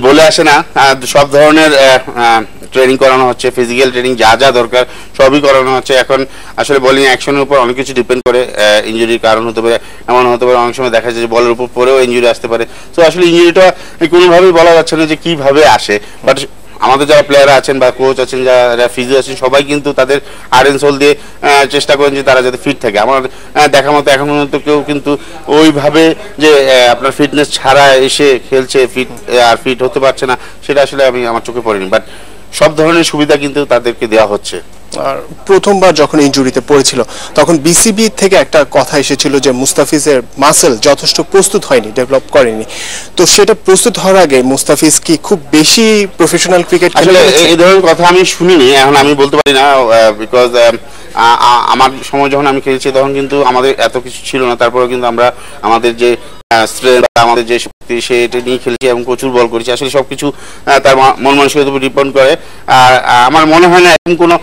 বলে আসে না, সব ধরনের ট্রেনিং করানো হচ্ছে, ফিজিক্যাল ট্রেনিং যা যা দরকার সবই করানো হচ্ছে। এখন আসলে বোলিং অ্যাকশনের উপর অনেক কিছু ডিপেন্ড করে, ইনজুরির কারণ হতে পারে, এমন হতে পারে অনেক সময় দেখা যায় যে বলের উপর পরেও ইনজুরি আসতে পারে। তো আসলে ইনজুরিটা কোনোভাবেই বলা যাচ্ছে না যে কিভাবে আসে, বাট আমাদের যারা প্লেয়াররা আছেন বা কোচ আছেন, যারা ফিজিও আছেন, সবাই কিন্তু তাদের হার্ট অ্যান্ড সোল দিয়ে চেষ্টা করেন যে তারা যাতে ফিট থাকে। আমার দেখা মতো এখন পর্যন্ত কেউ কিন্তু ওইভাবে যে আপনার ফিটনেস ছাড়া এসে খেলছে ফিট হতে পারছে না, সেটা আসলে আমি আমার চোখে পড়িনি। বাট সব ধরনের সুবিধা কিন্তু তাদেরকে দেওয়া হচ্ছে। আর প্রথমবার যখন ইনজুরিতে পড়েছিল তখন বিসিবি থেকে একটা কথা এসেছিল যে মুস্তাফিজের মাসেল যথেষ্ট প্রস্তুত হয়নি, ডেভেলপ করেনি। তো সেটা প্রস্তুত হওয়ার আগে মুস্তাফিজ কি খুব বেশি প্রফেশনাল ক্রিকেট আসলে এই ধরনের কথা আমি শুনিনি, এখন আমি বলতে পারি না, বিকজ আমার সময় যখন আমি খেলছি তখন কিন্তু আমাদের এত কিছু ছিল না, তারপরেও কিন্তু আমরা আমাদের যে স্ট্রেংথ, আমাদের যে শক্তি, সেটা নিয়ে খেলছি এবং প্রচুর বল করেছি। আসলে সবকিছু তার মন মানসিকতার উপর ডিপেন্ড করে। আর আমার মনে হয় না এখন কোনো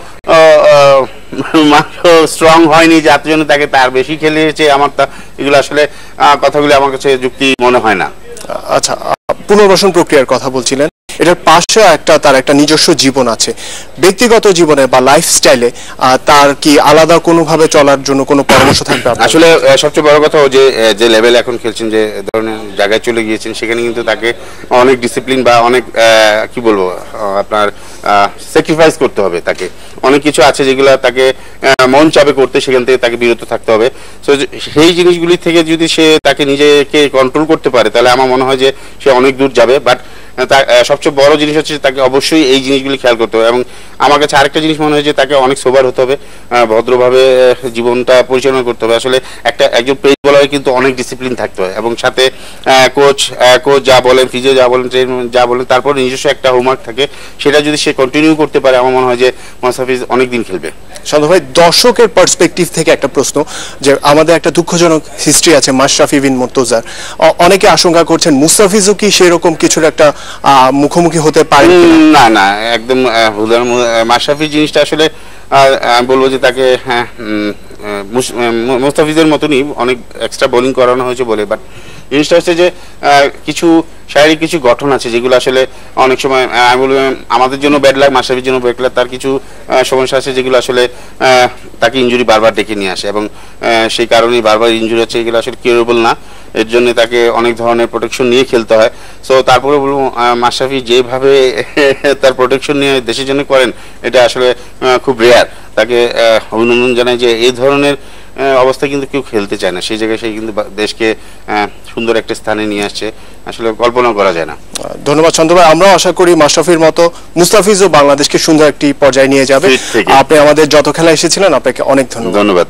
স্ট্রং হয়নি যে এত জন্য তাকে তার বেশি খেলেছে, আমার এগুলো আসলে কথাগুলি আমার কাছে যুক্তি মনে হয় না। আচ্ছা, পুনর্বাসন প্রক্রিয়ার কথা বলছিলেন, এটার পাশে তার একটা নিজস্ব জীবন আছে। ব্যক্তিগত জীবনে বা লাইফস্টাইলে তার কি আলাদা কোনোভাবে চলার জন্য কোনো পরামর্শ থাকবে? আসলে সবচেয়ে বড় কথা, যে লেভেলে এখন খেলছেন, যে ধরনের জায়গায় চলে গিয়েছেন, সেখানে কিন্তু তাকে অনেক ডিসিপ্লিন বা অনেক কি বলবো আপনার স্যাক্রিফাইস করতে হবে। তাকে অনেক কিছু আছে যেগুলো তাকে মন চাবে করতে, সেখান থেকে তাকে বিরত থাকতে হবে। সো সেই জিনিসগুলি থেকে যদি সে তাকে নিজেকে কন্ট্রোল করতে পারে, তাহলে আমার মনে হয় যে সে অনেক দূর যাবে। বাট সবচেয়ে বড় জিনিস হচ্ছে তাকে অবশ্যই এই জিনিসগুলি খেয়াল করতে হবে। এবং আমার কাছে আরেকটা জিনিস মনে হয় যে তাকে অনেক সোবার হতে হবে, ভদ্রভাবে জীবনটা পরিচালনা করতে হবে। আসলে একজন পেস বোলারে কিন্তু অনেক ডিসিপ্লিন থাকতে হয়, এবং সাথে কোচ যা বলেন, ফিজিও যা বলেন, যা বলেন, তারপর নিজস্ব একটা হোমওয়ার্ক থাকে, সেটা যদি সে কন্টিনিউ করতে পারে, আমার মনে হয় যে মুস্তাফিজ অনেক দিন খেলবে। শান্ত ভাই, দর্শকের পার্সপেক্টিভ থেকে একটা প্রশ্ন, যে আমাদের একটা দুঃখজনক হিস্ট্রি আছে মাশরাফি বিন মুর্তজার। অনেকে আশঙ্কা করছেন মুস্তাফিজও কি সেরকম কিছুর একটা মুখোমুখি হতে পারে? না না, একদম মাশরাফি জিনিসটা আসলে আমি বলবো যে তাকে মুস্তাফিজের মতনই অনেক এক্সট্রা বোলিং করানো হয়েছে বলে, বাট জিনিসটা হচ্ছে যে কিছু শারীরিক কিছু গঠন আছে যেগুলো আসলে অনেক সময় আমি বলবো আমাদের জন্য ব্যাড লাক, মাশরাফির জন্য ব্যাড লাক। তার কিছু সমস্যা আছে যেগুলো আসলে তাকে ইনজুরি বারবার ডেকে নিয়ে আসে, এবং সেই কারণেই বারবার ইনজুরি হচ্ছে। এগুলো আসলে কিউরেবল না, এর জন্য তাকে অনেক ধরনের প্রোটেকশন নিয়ে খেলতে হয়। সো তারপরে বলবো মাশরাফি যেভাবে তার প্রোটেকশন নিয়ে দেশের জন্য করেন, এটা আসলে খুব রেয়ার। তাকে অভিনন্দন জানাই যে এই ধরনের অবস্থায় কিন্তু কেউ খেলতে চায় না, সেই জায়গায় সে কিন্তু দেশকে সুন্দর একটা স্থানে নিয়ে আসছে, আসলে কল্পনা করা যায় না। ধন্যবাদ চন্দ্র ভাই, আমরাও আশা করি মাশরাফির মতো মুস্তাফিজও বাংলাদেশকে সুন্দর একটি পর্যায়ে নিয়ে যাবে। আপনি আমাদের যত খেলা এসেছিলেন, আপনাকে অনেক ধন্যবাদ।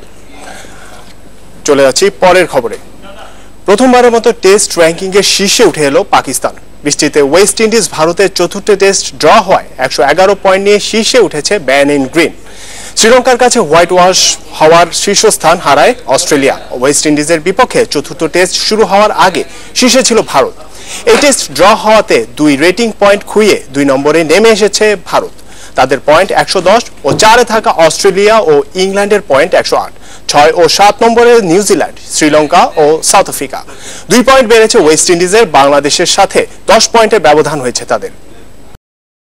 চলে যাচ্ছি পরের খবরে। প্রথমবারের মতো টেস্ট র্যাঙ্কিং এর শীর্ষে উঠে এলো পাকিস্তান। বৃষ্টিতে ওয়েস্ট ইন্ডিজ ভারতের চতুর্থ টেস্ট ড্র হয় 111 পয়েন্ট নিয়ে শীর্ষে উঠেছে ব্যান ইন গ্রিন। শ্রীলঙ্কার কাছে হোয়াইট ওয়াশ হওয়ার শীর্ষস্থান হারায় অস্ট্রেলিয়া। ওয়েস্ট ইন্ডিজের বিপক্ষে চতুর্থ টেস্ট শুরু হওয়ার আগে শীর্ষে ছিল ভারত। এই টেস্ট ড্র হওয়াতে 2 রেটিং পয়েন্ট খুইয়ে 2 নম্বরে নেমে এসেছে ভারত। তাদের পয়েন্ট 110 ও 4-এ থাকা অস্ট্রেলিয়া ও ইংল্যান্ডের পয়েন্ট 108। 6 ও 7 নম্বরে নিউজিল্যান্ড, শ্রীলঙ্কা ও সাউথ আফ্রিকা। 2 পয়েন্ট বেড়েছে ওয়েস্ট ইন্ডিজের। বাংলাদেশের সাথে 10 পয়েন্টের ব্যবধান হয়েছে তাদের।